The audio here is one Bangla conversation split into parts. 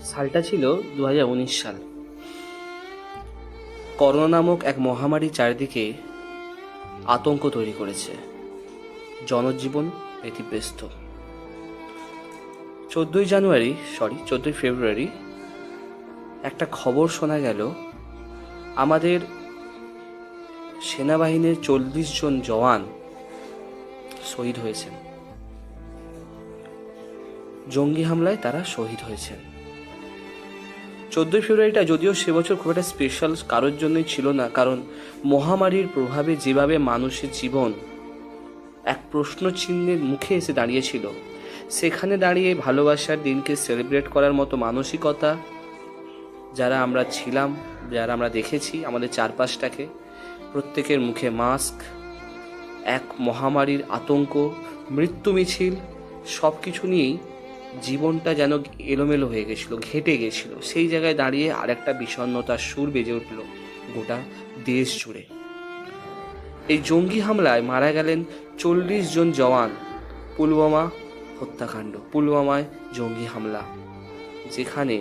সালটা ছিল 2019 সাল। করোনা নামক এক মহামারী চারিদিকে আতঙ্ক তৈরি করেছে, জনজীবন ব্যতিব্যস্ত। 14ই ফেব্রুয়ারি একটা খবর শোনা গেল, আমাদের সেনাবাহিনীর 40 জন জওয়ান শহীদ হয়েছেন। জঙ্গি হামলায় তারা শহীদ হয়েছেন। 14ই ফেব্রুয়ারিটা যদিও সে বছর খুব একটা স্পেশাল কারোর জন্যই ছিল না, কারণ মহামারীর প্রভাবে যেভাবে মানুষের জীবন এক প্রশ্ন চিহ্নের মুখে এসে দাঁড়িয়েছিল, সেখানে দাঁড়িয়ে ভালোবাসার দিনকে সেলিব্রেট করার মতো মানসিকতা যারা আমরা ছিলাম, যারা আমরা দেখেছি আমাদের চারপাশটাকে, প্রত্যেকের মুখে মাস্ক, এক মহামারীর আতঙ্ক, মৃত্যু মিছিল, সব কিছু নিয়েই জীবনটা যেন এলোমেলো হয়ে গেছিল, ঘেটে গেছিল। সেই জায়গায় দাঁড়িয়ে আরেকটা বিষণ্ণতার সুর বেজে উঠল গোটা দেশ জুড়ে। এই জঙ্গি হামলায় মারা গেলেন 40 জন জওয়ান। পুলওয়ামা হত্যাকাণ্ড, পুলওয়ামায় জঙ্গি হামলা, যেখানে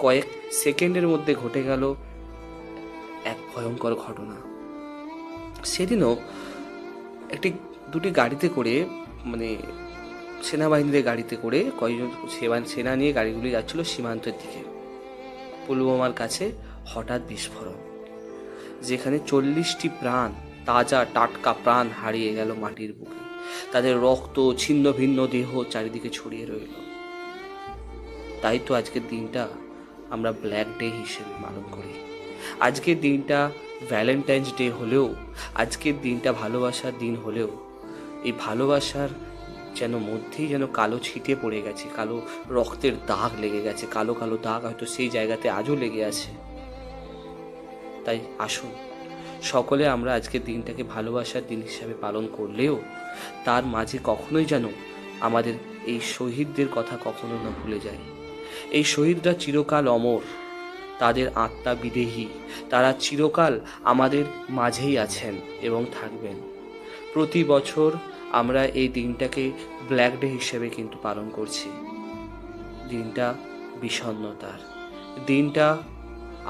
কয়েক সেকেন্ডের মধ্যে ঘটে গেল এক ভয়ঙ্কর ঘটনা। সেদিনও দুটি গাড়িতে করে, মানে সেনাবাহিনীদের গাড়িতে করে কয়েকজন সেনা নিয়ে গাড়িগুলি যাচ্ছিল সীমান্তের দিকে। পুলওয়ামার কাছে হঠাৎ বিস্ফোরণ, যেখানে 40টি প্রাণ, তাজা টাটকা প্রাণ হারিয়ে গেল মাটির বুকে। তাদের রক্ত, ছিন্ন ভিন্ন দেহ চারিদিকে ছড়িয়ে রইল। তাই তো আজকের দিনটা আমরা ব্ল্যাক ডে হিসেবে পালন করি। আজকের দিনটা ভ্যালেন্টাইন্স ডে হলেও, আজকের দিনটা ভালোবাসার দিন হলেও, এই ভালোবাসার মধ্যেই যেন কালো ছিটে পড়ে গেছে, কালো রক্তের দাগ লেগে গেছে, কালো কালো দাগ হয়তো সেই জায়গাতে আজও লেগে আছে। তাই আসুন সকলে আমরা আজকের দিনটাকে ভালোবাসার দিন হিসাবে পালন করলেও তার মাঝে কখনোই যেন আমাদের এই শহীদদের কথা কখনো না ভুলে যায়। এই শহীদরা চিরকাল অমর, তাদের আত্মা বিদেহী, তারা চিরকাল আমাদের মাঝেই আছেন এবং থাকবেন। প্রতি বছর আমরা এই দিনটাকে ব্ল্যাক ডে হিসেবে কিন্তু পালন করছি। দিনটা বিষণ্ণতার, দিনটা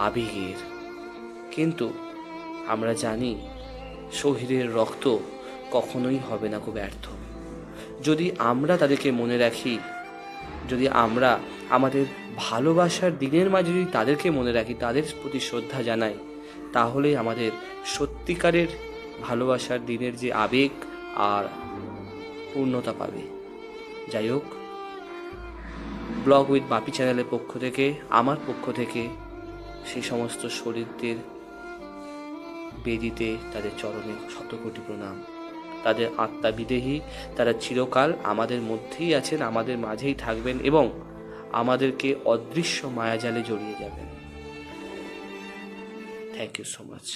আবেগের, কিন্তু আমরা জানি শহীদের রক্ত কখনোই হবে না খুব ব্যর্থ। যদি আমরা তাদেরকে মনে রাখি, যদি আমরা আমাদের ভালোবাসার দিনের মাঝে যদি তাদেরকে মনে রাখি, তাদের প্রতি শ্রদ্ধা জানাই, তাহলেই আমাদের সত্যিকারের ভালোবাসার দিনের যে আবেগ আর পূর্ণতা পাবে। যাই হোক, ব্লগ উইথ বাপি চ্যানেলের পক্ষ থেকে, আমার পক্ষ থেকে সেই সমস্ত শহীদদের বেদিতে তাদের চরণে শতকোটি প্রণাম। তাদের আত্মা বিদেহী, তারা চিরকাল আমাদের মধ্যেই আছেন, আমাদের মাঝেই থাকবেন এবং আমাদেরকে অদৃশ্য মায়াজালে জড়িয়ে যাবেন। Thank you so much.